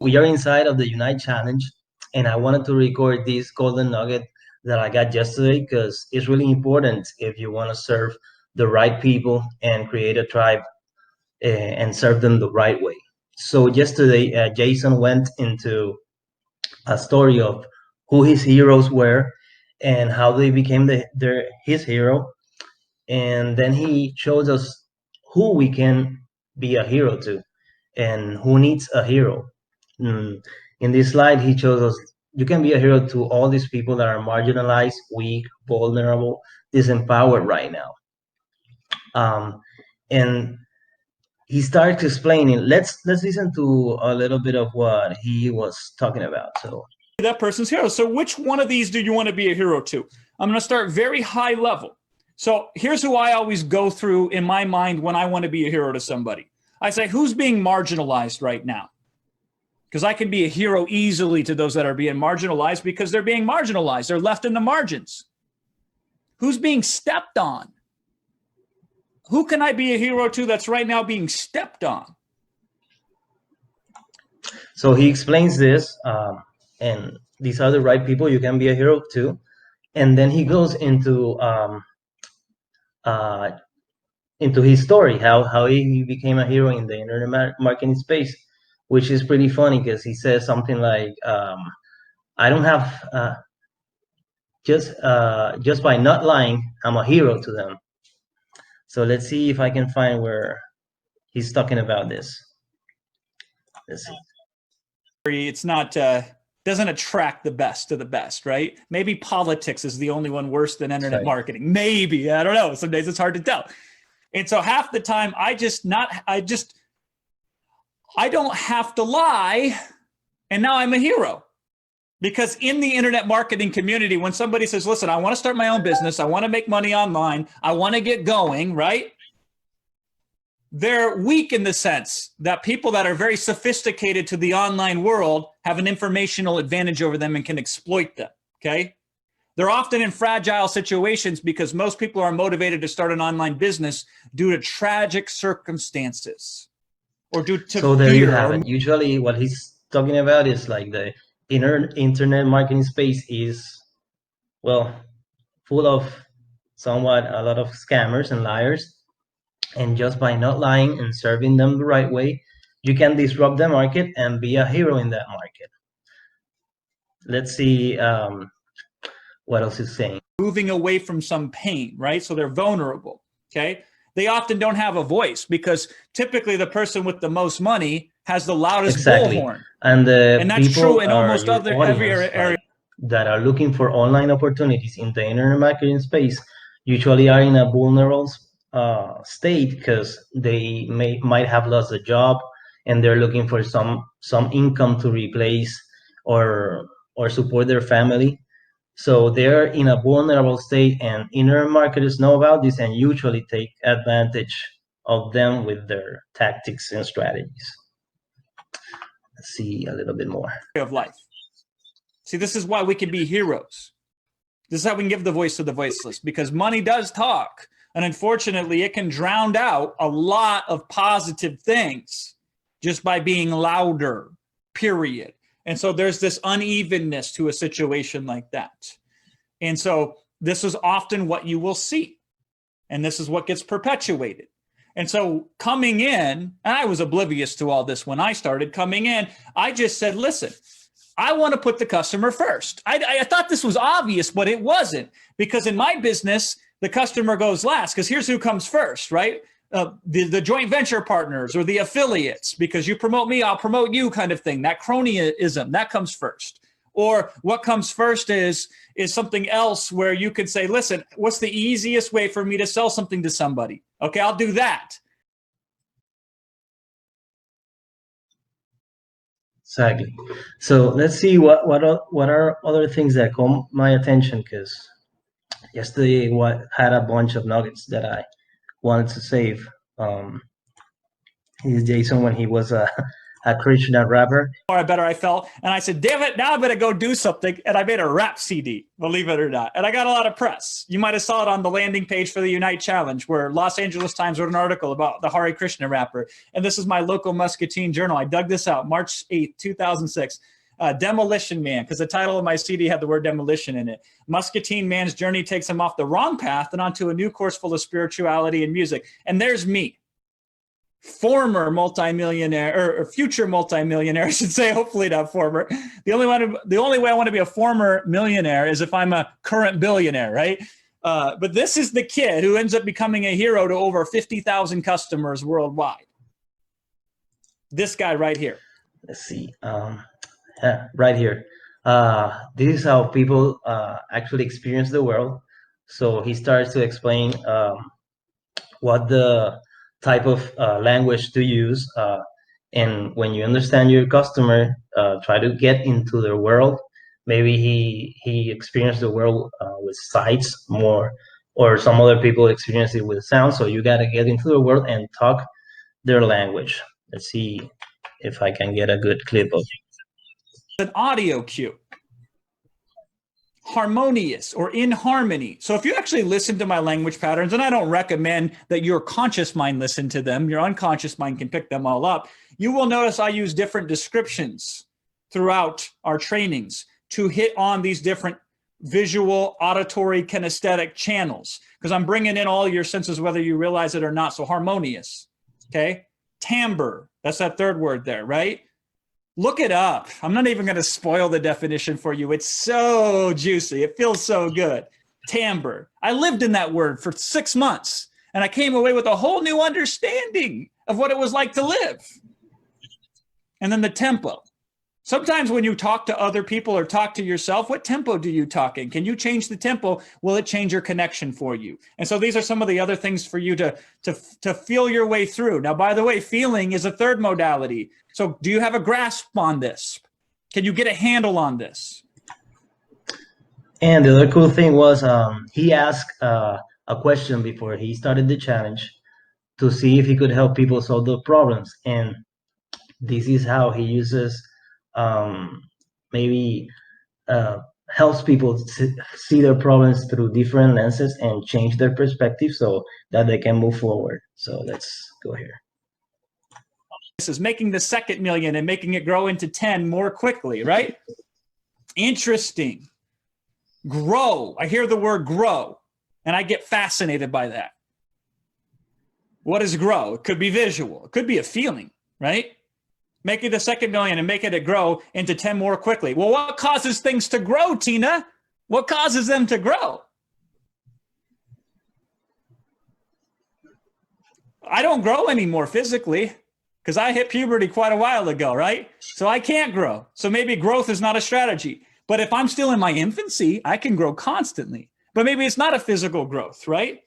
We are inside of the Unite Challenge, and I wanted to record this golden nugget that I got yesterday because it's really important if you want to serve the right people and create a tribe and serve them the right way. So yesterday, Jason went into a story of who his heroes were and how they became his hero, and then he shows us who we can be a hero to and who needs a hero. Mm, In this slide, he shows us you can be a hero to all these people that are marginalized, weak, vulnerable, disempowered right now. And he starts explaining. Let's listen to a little bit of what he was talking about. So that person's hero. So which one of these do you want to be a hero to? I'm going to start very high level. So here's who I always go through in my mind when I want to be a hero to somebody. I say, who's being marginalized right now? Because I can be a hero easily to those that are being marginalized because they're being marginalized. They're left in the margins. Who's being stepped on? Who can I be a hero to that's right now being stepped on? So he explains this, and these are the right people you can be a hero to. And then he goes into his story, how he became a hero in the internet marketing space, which is pretty funny because he says something like, "I don't have just by not lying, I'm a hero to them." So let's see if I can find where he's talking about this. Let's see. It's not doesn't attract the best of the best, right? Maybe politics is the only one worse than internet marketing. Maybe, I don't know. Some days it's hard to tell. And so half the time I don't have to lie, and now I'm a hero. Because in the internet marketing community, when somebody says, listen, I want to start my own business, I want to make money online, I want to get going, right? They're weak in the sense that people that are very sophisticated to the online world have an informational advantage over them and can exploit them, okay? They're often in fragile situations because most people are motivated to start an online business due to tragic circumstances or due to So there fear. you have it. Usually what he's talking about is like the internet marketing space is, well, full of a lot of scammers and liars. And just by not lying and serving them the right way, you can disrupt the market and be a hero in that market. Let's see what else is saying. Moving away from some pain, right? So they're vulnerable, okay? They often don't have a voice because typically the person with the most money has the loudest bullhorn. And that's true in almost every area. That are looking for online opportunities in the internet marketing space usually are in a vulnerable state because they might have lost a job and they're looking for some income to replace or support their family. So they're in a vulnerable state, and internet marketers know about this and usually take advantage of them with their tactics and strategies. Let's see a little bit more. Of life. See, this is why we can be heroes. This is how we can give the voice to the voiceless, because money does talk. And unfortunately, it can drown out a lot of positive things just by being louder, period. And so there's this unevenness to a situation like that. And so this is often what you will see. And this is what gets perpetuated. And so coming in, and I was oblivious to all this when I started coming in, I just said, listen, I want to put the customer first. I thought this was obvious, but it wasn't, because in my business, the customer goes last, because here's who comes first, right? The joint venture partners or the affiliates, because you promote me, I'll promote you kind of thing. That cronyism, that comes first. Or what comes first is something else where you could say, listen, what's the easiest way for me to sell something to somebody? Okay, I'll do that. Exactly. So let's see what are other things that caught my attention, because yesterday had a bunch of nuggets that I wanted to save. He's Jason when he was a Krishna rapper. More better I felt. And I said, damn it, now I better go do something. And I made a rap CD, believe it or not. And I got a lot of press. You might have saw it on the landing page for the Unite Challenge, where Los Angeles Times wrote an article about the Hare Krishna rapper. And this is my local Muscatine journal. I dug this out, March 8th, 2006. Demolition Man, because the title of my CD had the word demolition in it. Muscatine man's journey takes him off the wrong path and onto a new course full of spirituality and music. And there's me. Former multimillionaire, or future multimillionaire, I should say, hopefully not former. The only way I want to be a former millionaire is if I'm a current billionaire, right? But this is the kid who ends up becoming a hero to over 50,000 customers worldwide. This guy right here. Let's see. Yeah, right here. This is how people actually experience the world. So he starts to explain what the type of language to use, and when you understand your customer, try to get into their world. Maybe he experienced the world with sights more, or some other people experience it with sound. So you got to get into the world and talk their language. Let's see if I can get a good clip of an audio cue. Harmonious or in harmony. So if you actually listen to my language patterns, and I don't recommend that your conscious mind listen to them, your unconscious mind can pick them all up, you will notice I use different descriptions throughout our trainings to hit on these different visual, auditory, kinesthetic channels, because I'm bringing in all your senses, whether you realize it or not. So harmonious, okay? Timbre, that's that third word there, right? Look it up. I'm not even going to spoil the definition for you. It's so juicy. It feels so good. Timbre. I lived in that word for 6 months, and I came away with a whole new understanding of what it was like to live. And then the tempo. Sometimes when you talk to other people or talk to yourself, what tempo do you talk in? Can you change the tempo? Will it change your connection for you? And so these are some of the other things for you to feel your way through. Now, by the way, feeling is a third modality. So do you have a grasp on this? Can you get a handle on this? And the other cool thing was he asked a question before he started the challenge to see if he could help people solve the problems. And this is how he uses maybe helps people see their problems through different lenses and change their perspective so that they can move forward. So let's go here. This is making the second million and making it grow into 10 more quickly, right? Interesting. Grow. I hear the word grow, and I get fascinated by that. What is grow? It could be visual. It could be a feeling, right? Making the second million and making it grow into 10 more quickly. Well, what causes things to grow, Tina? What causes them to grow? I don't grow anymore physically because I hit puberty quite a while ago, right? So I can't grow. So maybe growth is not a strategy. But if I'm still in my infancy, I can grow constantly. But maybe it's not a physical growth, right?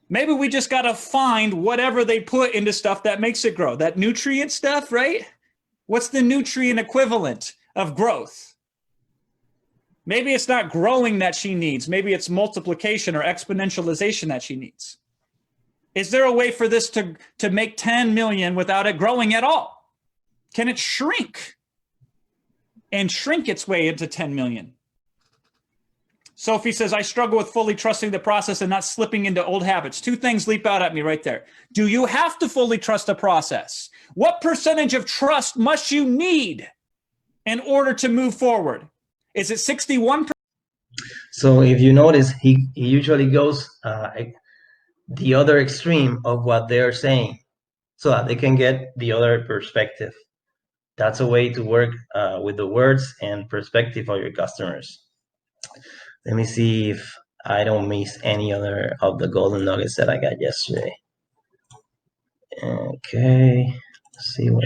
Maybe we just got to find whatever they put into stuff that makes it grow. That nutrient stuff, right? What's the nutrient equivalent of growth? Maybe it's not growing that she needs. Maybe it's multiplication or exponentialization that she needs. Is there a way for this to make 10 million without it growing at all? Can it shrink and shrink its way into 10 million? Sophie says, I struggle with fully trusting the process and not slipping into old habits. Two things leap out at me right there. Do you have to fully trust the process? What percentage of trust must you need in order to move forward? Is it 61%? So if you notice, he usually goes the other extreme of what they're saying so that they can get the other perspective. That's a way to work with the words and perspective of your customers. Let me see if I don't miss any other of the golden nuggets that I got yesterday. Okay, let's see what.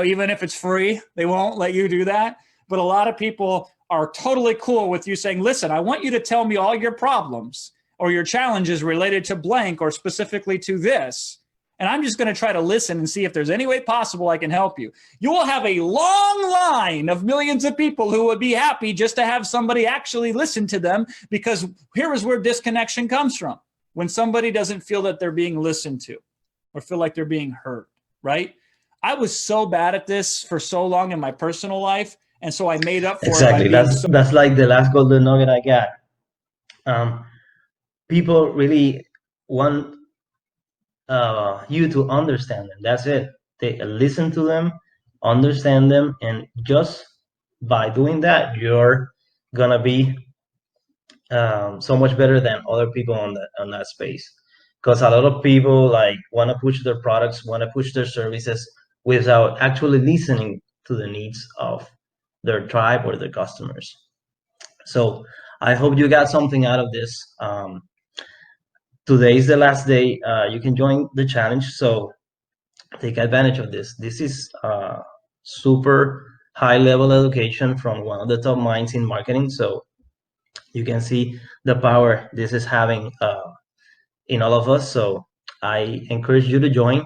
Even if it's free, they won't let you do that. But a lot of people are totally cool with you saying, listen, I want you to tell me all your problems or your challenges related to blank or specifically to this. And I'm just going to try to listen and see if there's any way possible I can help you. You will have a long line of millions of people who would be happy just to have somebody actually listen to them, because here is where disconnection comes from. When somebody doesn't feel that they're being listened to or feel like they're being heard, right? I was so bad at this for so long in my personal life, and so I made up for it by Exactly. being so. That's like the last golden nugget I got. People really want you to understand them. That's it. They listen to them, understand them, and just by doing that, you're gonna be so much better than other people on that space. Because a lot of people like want to push their products, want to push their services without actually listening to the needs of their tribe or their customers. So I hope you got something out of this. Today is the last day. You can join the challenge. So take advantage of this. This is super high level education from one of the top minds in marketing. So you can see the power this is having in all of us. So I encourage you to join.